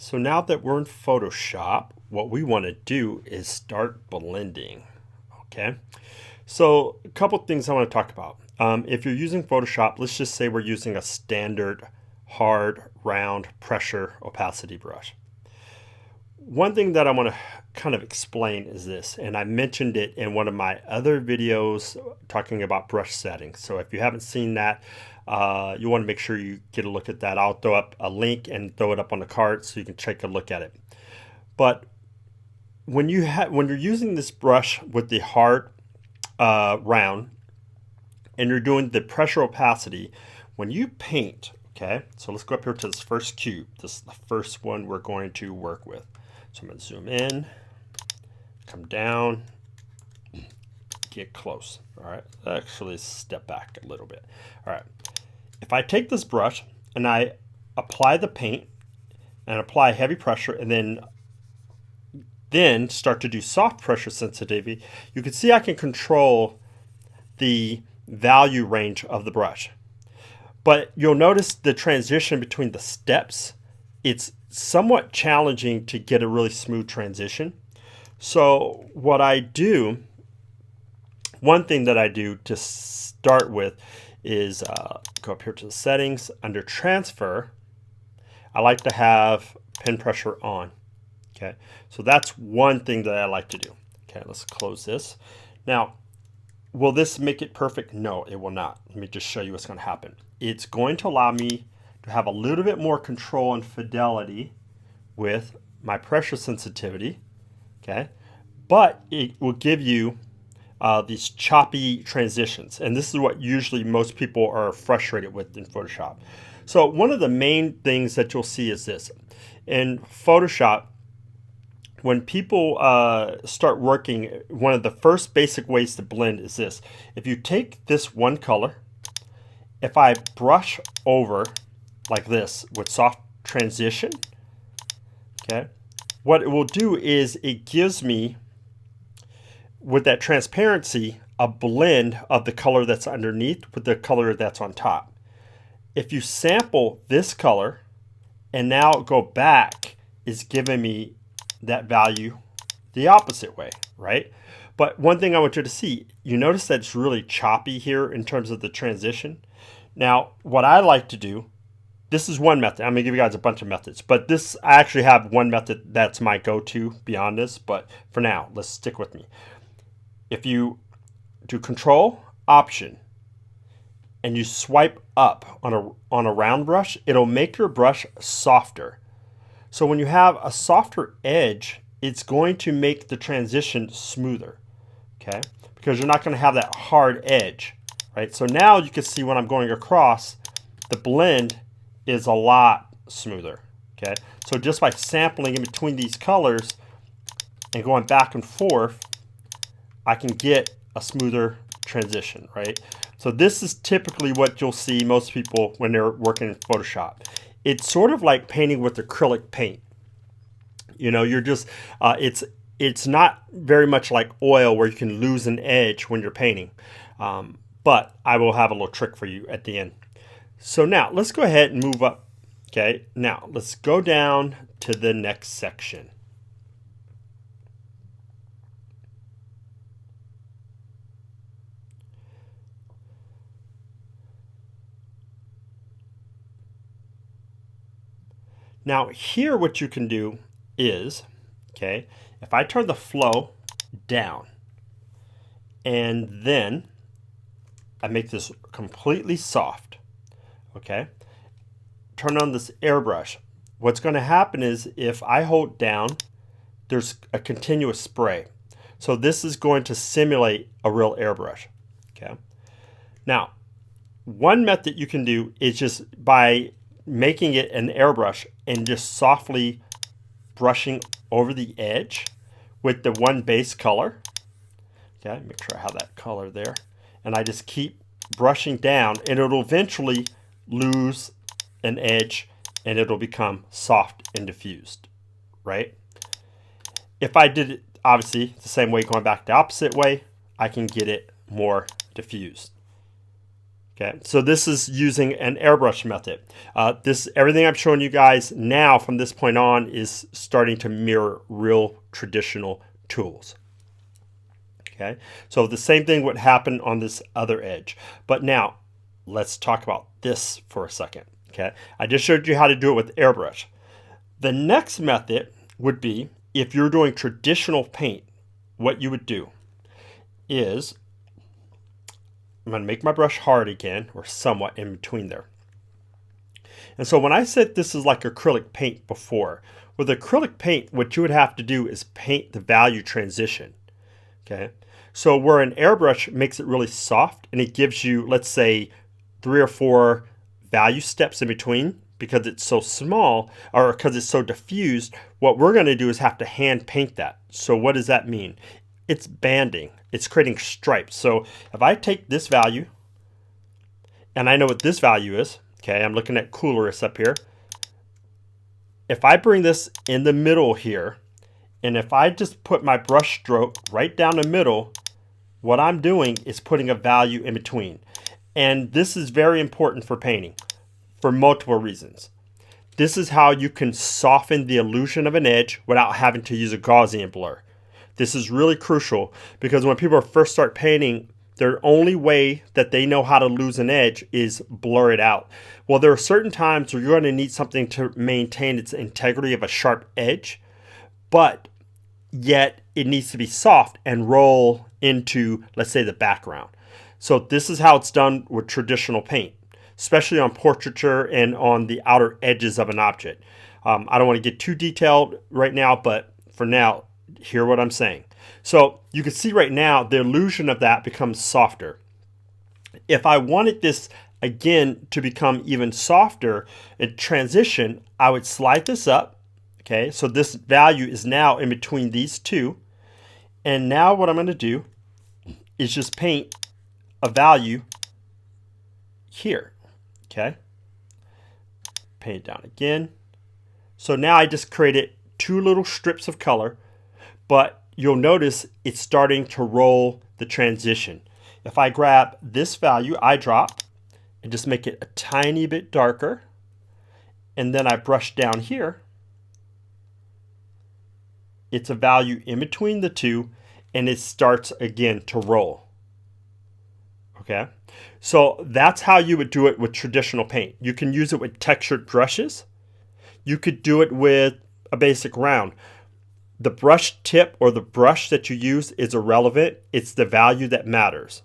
So now that we're in Photoshop, what we want to do is start blending. Okay, so a couple things I want to talk about. If you're using Photoshop, let's just say we're using a standard hard round pressure opacity brush. One thing that I want to kind of explain is this, and I mentioned it in one of my other videos talking about brush settings. So if you haven't seen that, you want to make sure you get a look at that. I'll throw up a link and throw it up on the card so you can take a look at it. But when you're using this brush with the hard round and you're doing the pressure opacity, when you paint, okay, so let's go up here to this first cube. This is the first one we're going to work with. So I'm going to zoom in, come down, get close. All right, actually step back a little bit. All right, if I take this brush and I apply the paint and apply heavy pressure and then start to do soft pressure sensitivity, you can see I can control the value range of the brush. But you'll notice the transition between the steps, it's somewhat challenging to get a really smooth transition. So what I do, one thing that I do to start with is go up here to the settings. Under transfer, I like to have pen pressure on. Okay, so that's one thing that I like to do. Okay, let's close this. Now, will this make it perfect? No, it will not. Let me just show you what's going to happen. It's going to allow me to have a little bit more control and fidelity with my pressure sensitivity, okay? But it will give you these choppy transitions, and this is what usually most people are frustrated with in Photoshop. So one of the main things that you'll see is this. In Photoshop, when people start working, one of the first basic ways to blend is this. If you take this one color, if I brush over like this with soft transition, okay, what it will do is it gives me, with that transparency, a blend of the color that's underneath with the color that's on top. If you sample this color and now go back, is giving me that value the opposite way, right? But one thing I want you to see, you notice that it's really choppy here in terms of the transition. Now, what I like to do, this is one method. I'm going to give you guys a bunch of methods, but this, I actually have one method that's my go-to beyond this, but for now, let's stick with me. If you do Control, Option, and you swipe up on a round brush, it'll make your brush softer. So when you have a softer edge, it's going to make the transition smoother, okay? Because you're not going to have that hard edge, right? So now you can see when I'm going across, the blend is a lot smoother, okay? So just by sampling in between these colors and going back and forth, I can get a smoother transition, right? So this is typically what you'll see most people when they're working in Photoshop. It's sort of like painting with acrylic paint. You know, you're just, it's not very much like oil where you can lose an edge when you're painting. But I will have a little trick for you at the end. So now let's go ahead and move up. Okay, now let's go down to the next section. Now here what you can do is, okay, if I turn the flow down and then I make this completely soft, okay, turn on this airbrush, what's going to happen is if I hold down, there's a continuous spray. So this is going to simulate a real airbrush, okay. Now, one method you can do is just by making it an airbrush and just softly brushing over the edge with the one base color. Okay, make sure I have that color there. And I just keep brushing down and it'll eventually lose an edge and it'll become soft and diffused, right? If I did it, obviously, the same way, going back the opposite way, I can get it more diffused. Okay, so this is using an airbrush method. Everything I'm showing you guys now from this point on is starting to mirror real traditional tools. Okay, so the same thing would happen on this other edge. But now let's talk about this for a second. Okay, I just showed you how to do it with airbrush. The next method would be, if you're doing traditional paint, what you would do is, I'm going to make my brush hard again, or somewhat in between there. And so when I said this is like acrylic paint before, with acrylic paint, what you would have to do is paint the value transition. Okay, so where an airbrush makes it really soft and it gives you, let's say, 3 or 4 value steps in between, because it's so small or because it's so diffused, what we're going to do is have to hand paint that. So what does that mean? It's banding. It's creating stripes. So if I take this value, and I know what this value is, okay, I'm looking at Coolorus up here. If I bring this in the middle here, and if I just put my brush stroke right down the middle, what I'm doing is putting a value in between. And this is very important for painting for multiple reasons. This is how you can soften the illusion of an edge without having to use a Gaussian blur. This is really crucial because when people first start painting, their only way that they know how to lose an edge is blur it out. Well, there are certain times where you're going to need something to maintain its integrity of a sharp edge, but yet it needs to be soft and roll into, let's say, the background. So this is how it's done with traditional paint, especially on portraiture and on the outer edges of an object. I don't want to get too detailed right now, but for now, hear what I'm saying. So you can see right now the illusion of that becomes softer. If I wanted this again to become even softer in transition, I would slide this up. Okay, so this value is now in between these two. And now what I'm going to do is just paint a value here. Okay, paint it down again. So now I just created 2 little strips of color, but you'll notice it's starting to roll the transition. If I grab this value, I drop, and just make it a tiny bit darker, and then I brush down here, it's a value in between the two, and it starts again to roll. Okay, so that's how you would do it with traditional paint. You can use it with textured brushes. You could do it with a basic round. The brush tip or the brush that you use is irrelevant. It's the value that matters.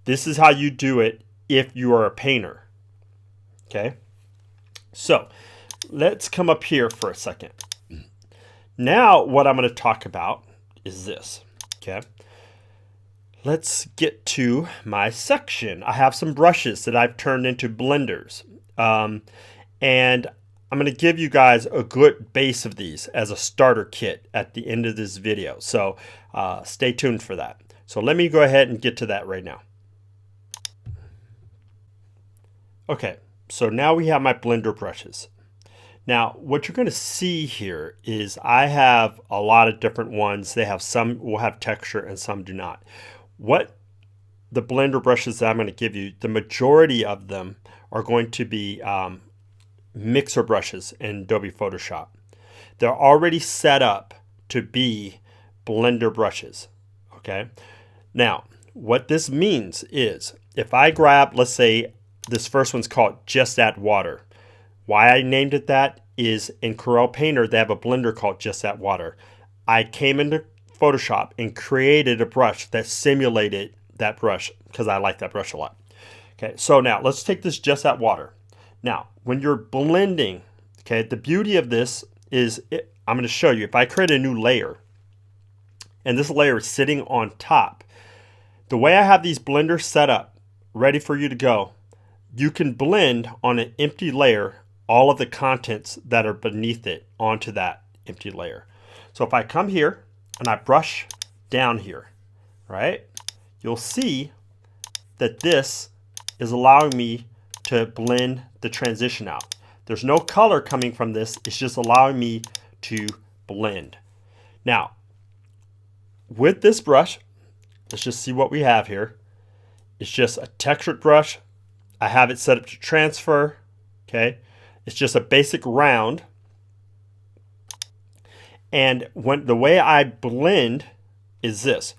This is how you do it if you are a painter. Okay, so let's come up here for a second. Now what I'm going to talk about is this. Okay, let's get to my section. I have some brushes that I've turned into blenders. And I'm going to give you guys a good base of these as a starter kit at the end of this video. So stay tuned for that. So let me go ahead and get to that right now. Okay, so now we have my blender brushes. Now, what you're going to see here is I have a lot of different ones. They have some will have texture and some do not. What the blender brushes that I'm going to give you, the majority of them are going to be mixer brushes in Adobe Photoshop. They're already set up to be blender brushes. Okay. Now, what this means is if I grab, let's say this first one's called Just Add Water. Why I named it that is in Corel Painter, they have a blender called Just Add Water. I came into Photoshop and created a brush that simulated that brush because I like that brush a lot. Okay, so now let's take this Just Add Water. Now, when you're blending, okay, the beauty of this is I'm going to show you. If I create a new layer, and this layer is sitting on top, the way I have these blenders set up, ready for you to go, you can blend on an empty layer all of the contents that are beneath it onto that empty layer. So if I come here and I brush down here, right, you'll see that this is allowing me to blend the transition out. There's no color coming from this. It's just allowing me to blend. Now, with this brush, let's just see what we have here. It's just a textured brush I have it set up to transfer. Okay, it's just a basic round. And the way I blend is this.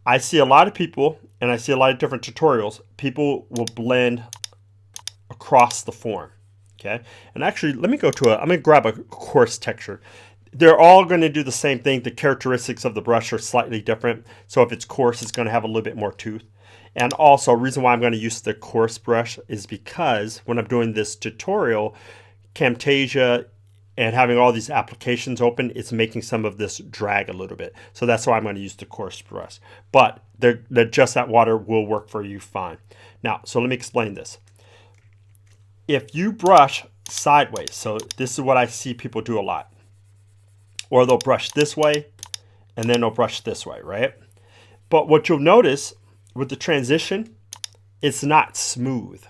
I see a lot of people, and I see a lot of different tutorials, people will blend across the form. Okay, and actually let me go to I'm going to grab a coarse texture. They're all going to do the same thing. The characteristics of the brush are slightly different. So if it's coarse, it's going to have a little bit more tooth. And also, reason why I'm going to use the coarse brush is because when I'm doing this tutorial, Camtasia and having all these applications open, it's making some of this drag a little bit. So that's why I'm going to use the coarse brush. But just that water will work for you fine. Now, so let me explain this. If you brush sideways, so this is what I see people do a lot. Or they'll brush this way, and then they'll brush this way, right? But what you'll notice with the transition, it's not smooth.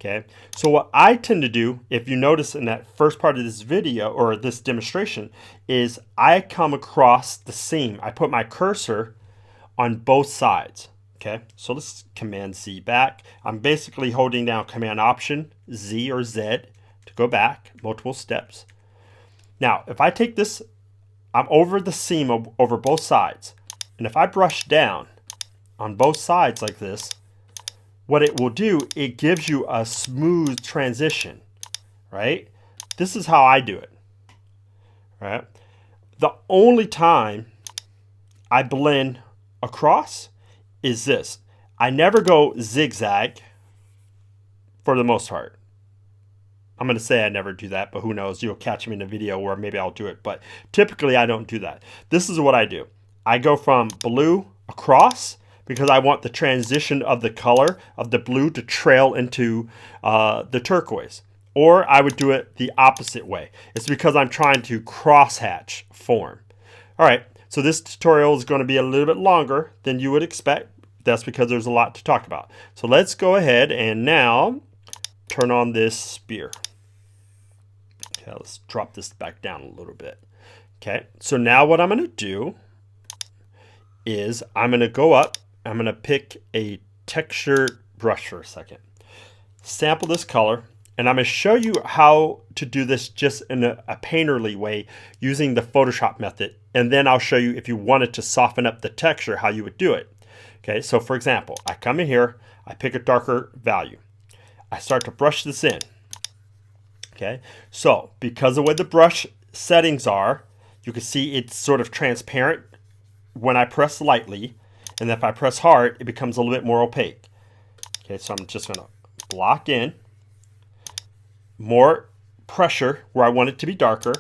Okay, so what I tend to do, if you notice in that first part of this video or this demonstration, is I come across the seam. I put my cursor on both sides. Okay, so let's Command Z back. I'm basically holding down Command Option Z or Z to go back multiple steps. Now, if I take this, I'm over the seam over both sides. And if I brush down on both sides like this, what it will do, it gives you a smooth transition, right? This is how I do it, right? The only time I blend across is this. I never go zigzag for the most part. I'm going to say I never do that, but who knows? You'll catch me in a video where maybe I'll do it, but typically I don't do that. This is what I do. I go from blue across because I want the transition of the color of the blue to trail into the turquoise. Or I would do it the opposite way. It's because I'm trying to crosshatch form. All right, so this tutorial is going to be a little bit longer than you would expect. That's because there's a lot to talk about. So let's go ahead and now turn on this spear. Okay, let's drop this back down a little bit. Okay, so now what I'm going to do is I'm going to go up. I'm going to pick a textured brush for a second. Sample this color, and I'm going to show you how to do this just in a painterly way using the Photoshop method. And then I'll show you if you wanted to soften up the texture, how you would do it. Okay, so for example, I come in here, I pick a darker value. I start to brush this in. Okay, so because of the way the brush settings are, you can see it's sort of transparent when I press lightly. And if I press hard, it becomes a little bit more opaque. Okay, so I'm just going to block in more pressure where I want it to be darker.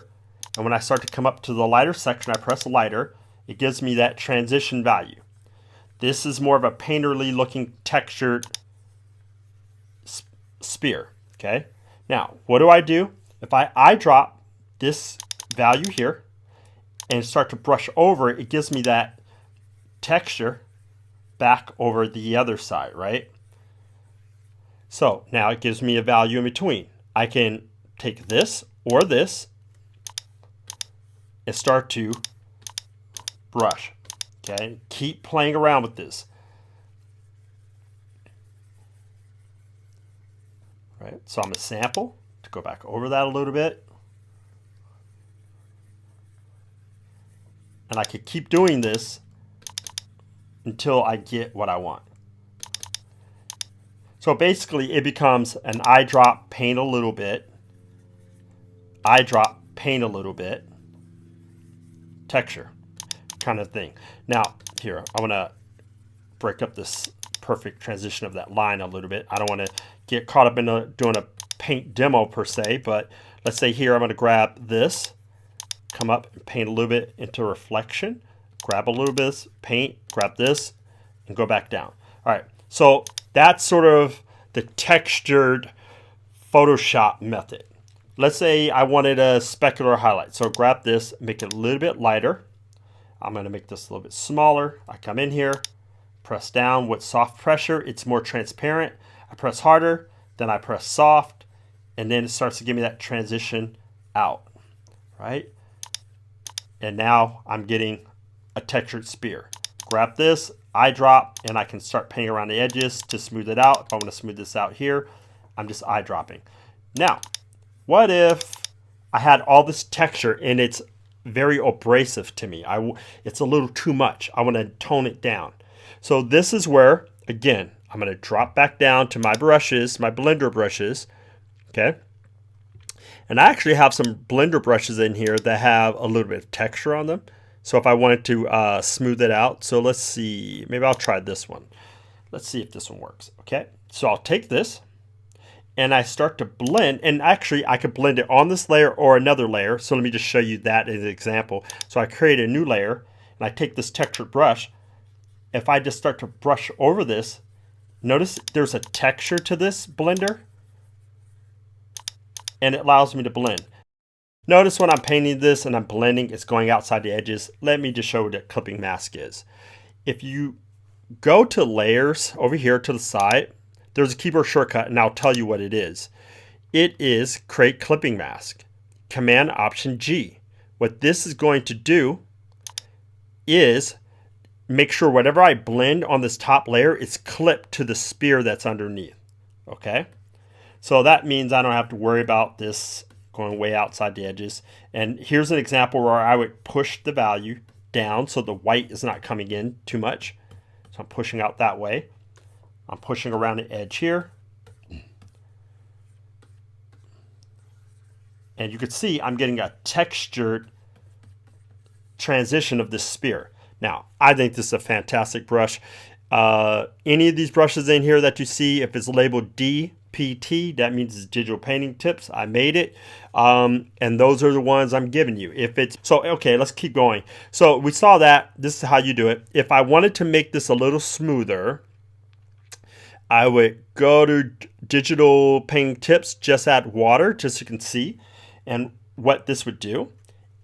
And when I start to come up to the lighter section, I press lighter. It gives me that transition value. This is more of a painterly looking textured spear. Okay, now what do? If I eyedrop this value here and start to brush over, it gives me that texture back over the other side, right? So now it gives me a value in between. I can take this or this and start to brush. Okay, keep playing around with this. Right, so I'm going to sample to go back over that a little bit. And I could keep doing this until I get what I want. So basically it becomes an eyedrop, paint a little bit, eyedrop, paint a little bit, texture kind of thing. Now here, I want to break up this perfect transition of that line a little bit. I don't want to get caught up in doing a paint demo per se, but let's say here I'm going to grab this, come up and paint a little bit into reflection, grab a little bit of this, paint, grab this, and go back down. All right, so that's sort of the textured Photoshop method. Let's say I wanted a specular highlight. So grab this, make it a little bit lighter. I'm going to make this a little bit smaller. I come in here, press down with soft pressure. It's more transparent. I press harder, then I press soft, and then it starts to give me that transition out, right? And now I'm getting a textured spear. grab this, eyedrop, and I can start painting around the edges to smooth it out. If I want to smooth this out here, I'm just eyedropping. Now, what if I had all this texture and it's very abrasive to me? It's a little too much. I want to tone it down. So this is where, again, I'm going to drop back down to my brushes, my blender brushes, okay? And I actually have some blender brushes in here that have a little bit of texture on them. So if I wanted to smooth it out, so let's see, maybe I'll try this one. Let's see if this one works, okay? So I'll take this and I start to blend, and actually I could blend it on this layer or another layer. So let me just show you that as an example. So I create a new layer and I take this textured brush. If I just start to brush over this, notice there's a texture to this blender and it allows me to blend. Notice when I'm painting this and I'm blending, it's going outside the edges. Let me just show what a clipping mask is. If you go to layers over here to the side, there's a keyboard shortcut and I'll tell you what it is. It is create clipping mask, Command Option G. What this is going to do is make sure whatever I blend on this top layer is clipped to the spear that's underneath, okay? So that means I don't have to worry about this going way outside the edges. And here's an example where I would push the value down so the white is not coming in too much. So I'm pushing out that way. I'm pushing around the edge here. And you can see I'm getting a textured transition of this spear. Now, I think this is a fantastic brush. Any of these brushes in here that you see, if it's labeled DPT, that means it's digital painting tips. I made it. And those are the ones I'm giving you. If it's so, okay, let's keep going. So we saw that. This is how you do it. If I wanted to make this a little smoother, I would go to digital painting tips, just add water, just so you can see and what this would do.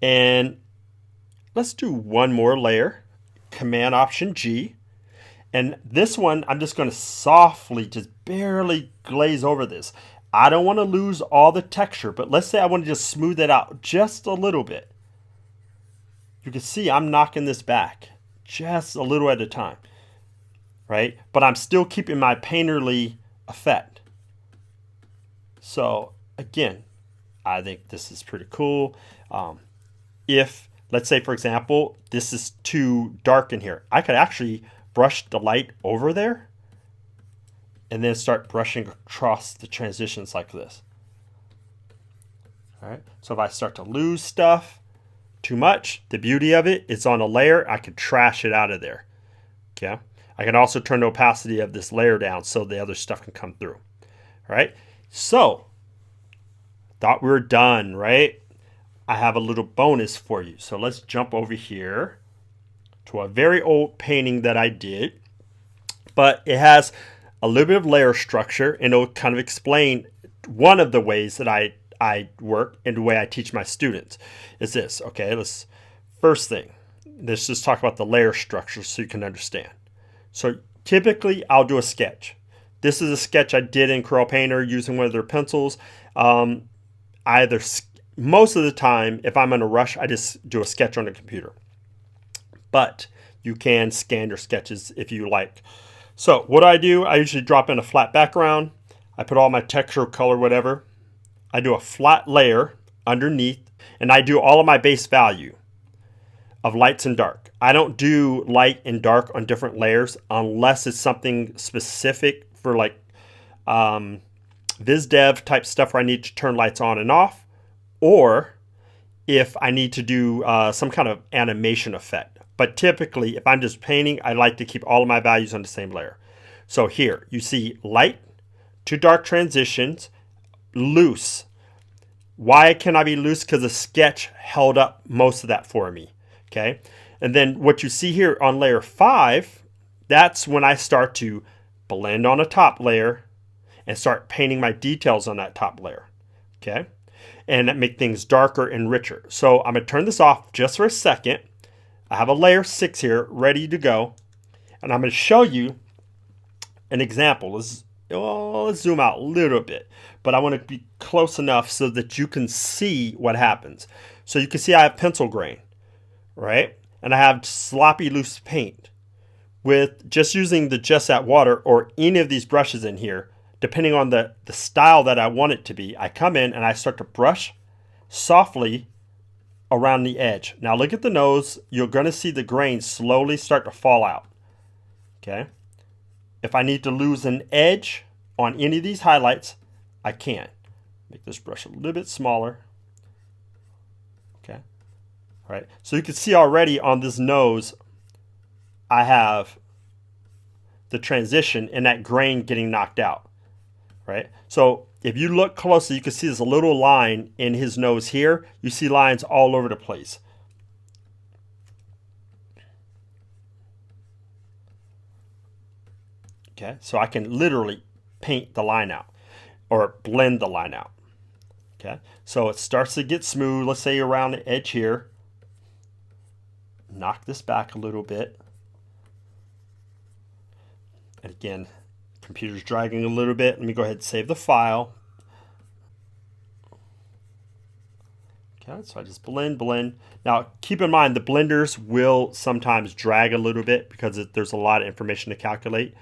And let's do one more layer, Command Option G. And this one, I'm just going to softly, just barely glaze over this. I don't want to lose all the texture, but let's say I want to just smooth it out just a little bit. You can see I'm knocking this back just a little at a time, right? But I'm still keeping my painterly effect. So again, I think this is pretty cool. If, let's say, for example, this is too dark in here, I could actually brush the light over there and then start brushing across the transitions like this. All right. So if I start to lose stuff too much, the beauty of it, it's on a layer. I can trash it out of there. Okay. I can also turn the opacity of this layer down so the other stuff can come through. All right. So thought we were done, right? I have a little bonus for you. So let's jump over here to a very old painting that I did, but it has a little bit of layer structure and it'll kind of explain one of the ways that I work and the way I teach my students is this. Okay, first thing, let's just talk about the layer structure so you can understand. So typically I'll do a sketch. This is a sketch I did in Corel Painter using one of their pencils. Most of the time, if I'm in a rush, I just do a sketch on the computer. But you can scan your sketches if you like. So what I do, I usually drop in a flat background. I put all my texture, color, whatever. I do a flat layer underneath, and I do all of my base value of lights and dark. I don't do light and dark on different layers unless it's something specific for like Viz Dev type stuff where I need to turn lights on and off, or if I need to do some kind of animation effect. But typically, if I'm just painting, I like to keep all of my values on the same layer. So here, you see light to dark transitions, loose. Why can I be loose? Because the sketch held up most of that for me, okay? And then what you see here on layer 5, that's when I start to blend on a top layer and start painting my details on that top layer, okay? And that make things darker and richer. So I'm going to turn this off just for a second. I have a layer 6 here ready to go. And I'm going to show you an example. Let's zoom out a little bit. But I want to be close enough so that you can see what happens. So you can see I have pencil grain, right? And I have sloppy loose paint. with just using the Just Add Water or any of these brushes in here, depending on the style that I want it to be, I come in and I start to brush softly around the edge. Now look at the nose. You're going to see the grain slowly start to fall out. Okay. If I need to lose an edge on any of these highlights, I can. Make this brush a little bit smaller. Okay. All right. So you can see already on this nose, I have the transition and that grain getting knocked out. Right. So if you look closely, you can see there's a little line in his nose here. You see lines all over the place. Okay, so I can literally paint the line out or blend the line out. Okay, so it starts to get smooth. Let's say around the edge here. Knock this back a little bit. And again, computer's dragging a little bit. Let me go ahead and save the file. Okay, so I just blend. Now, keep in mind the blenders will sometimes drag a little bit because there's a lot of information to calculate.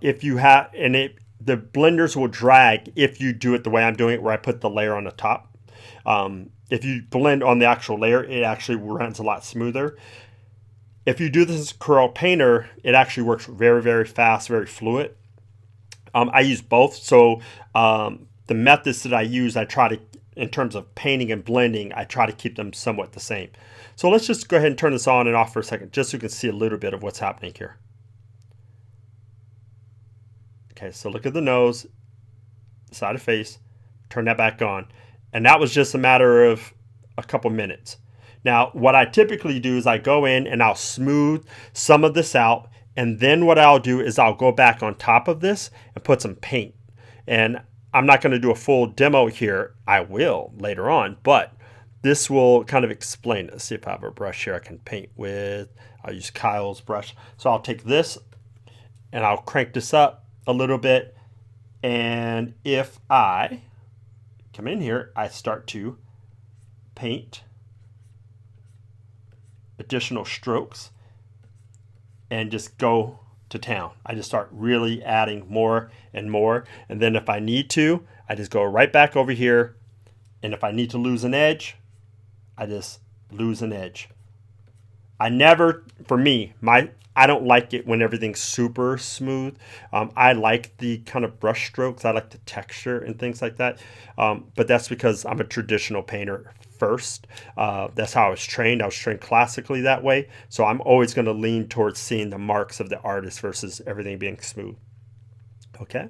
If you have, the blenders will drag if you do it the way I'm doing it, where I put the layer on the top. If you blend on the actual layer, it actually runs a lot smoother. If you do this as Corel Painter, it actually works very, very fast, very fluid. I use both, so the methods that I use, I try to, in terms of painting and blending, I try to keep them somewhat the same. So let's just go ahead and turn this on and off for a second, just so you can see a little bit of what's happening here. Okay, so look at the nose, side of face, turn that back on. And that was just a matter of a couple minutes. Now, what I typically do is I go in and I'll smooth some of this out. And then what I'll do is I'll go back on top of this and put some paint. And I'm not going to do a full demo here. I will later on, but this will kind of explain this. See if I have a brush here I can paint with. I'll use Kyle's brush. So I'll take this and I'll crank this up a little bit, and if I come in here, I start to paint additional strokes and just go to town. I just start really adding more and more, and then if I need to, I just go right back over here, and if I need to lose an edge, I just lose an edge. I never, for me, I don't like it when everything's super smooth. I like the kind of brush strokes. I like the texture and things like that. But that's because I'm a traditional painter first. That's how I was trained. I was trained classically that way. So I'm always going to lean towards seeing the marks of the artist versus everything being smooth. Okay.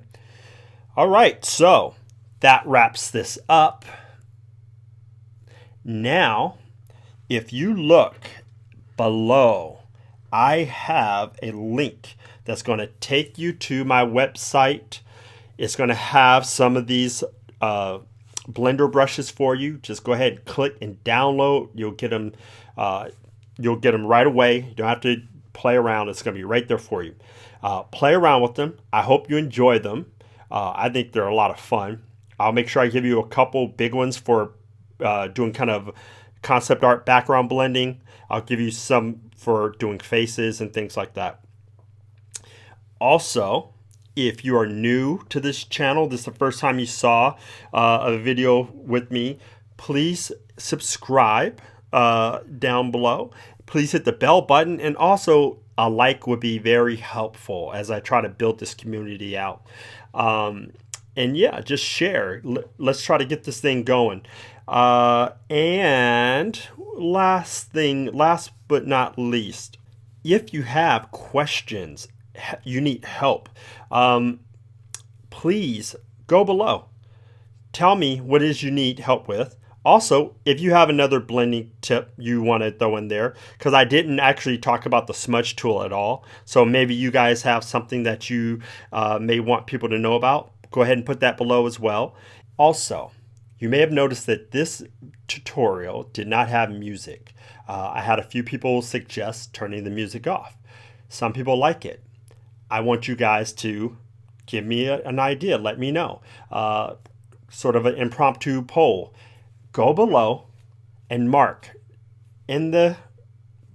All right. So that wraps this up. Now, if you look below, I have a link that's going to take you to my website. It's going to have some of these blender brushes for you. Just go ahead and click and download. You'll get them. You'll get them right away. You don't have to play around. It's going to be right there for you. Play around with them. I hope you enjoy them. I think they're a lot of fun. I'll make sure I give you a couple big ones for doing kind of concept art background blending. I'll give you some for doing faces and things like that. Also, if you are new to this channel, this is the first time you saw a video with me, please subscribe down below. Please hit the bell button, and also a like would be very helpful as I try to build this community out. And yeah, just share. Let's try to get this thing going. And last but not least, if you have questions, you need help, please go below. Tell me what it is you need help with. Also, if you have another blending tip you want to throw in there, because I didn't actually talk about the smudge tool at all. So maybe you guys have something that you may want people to know about. Go ahead and put that below as well. Also, you may have noticed that this tutorial did not have music. I had a few people suggest turning the music off. Some people like it. I want you guys to give me an idea. Let me know. Sort of an impromptu poll. Go below and mark in the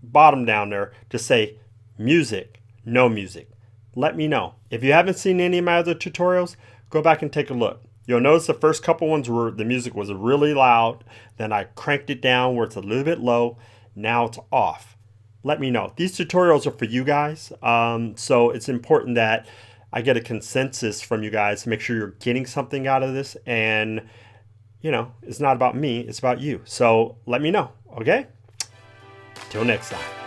bottom down there to say music, no music? Let me know. If you haven't seen any of my other tutorials, go back and take a look. You'll notice the first couple ones where the music was really loud, then I cranked it down where it's a little bit low, now it's off. Let me know. These tutorials are for you guys, so it's important that I get a consensus from you guys to make sure you're getting something out of this, and you know, it's not about me, it's about you. So let me know, okay? Till next time.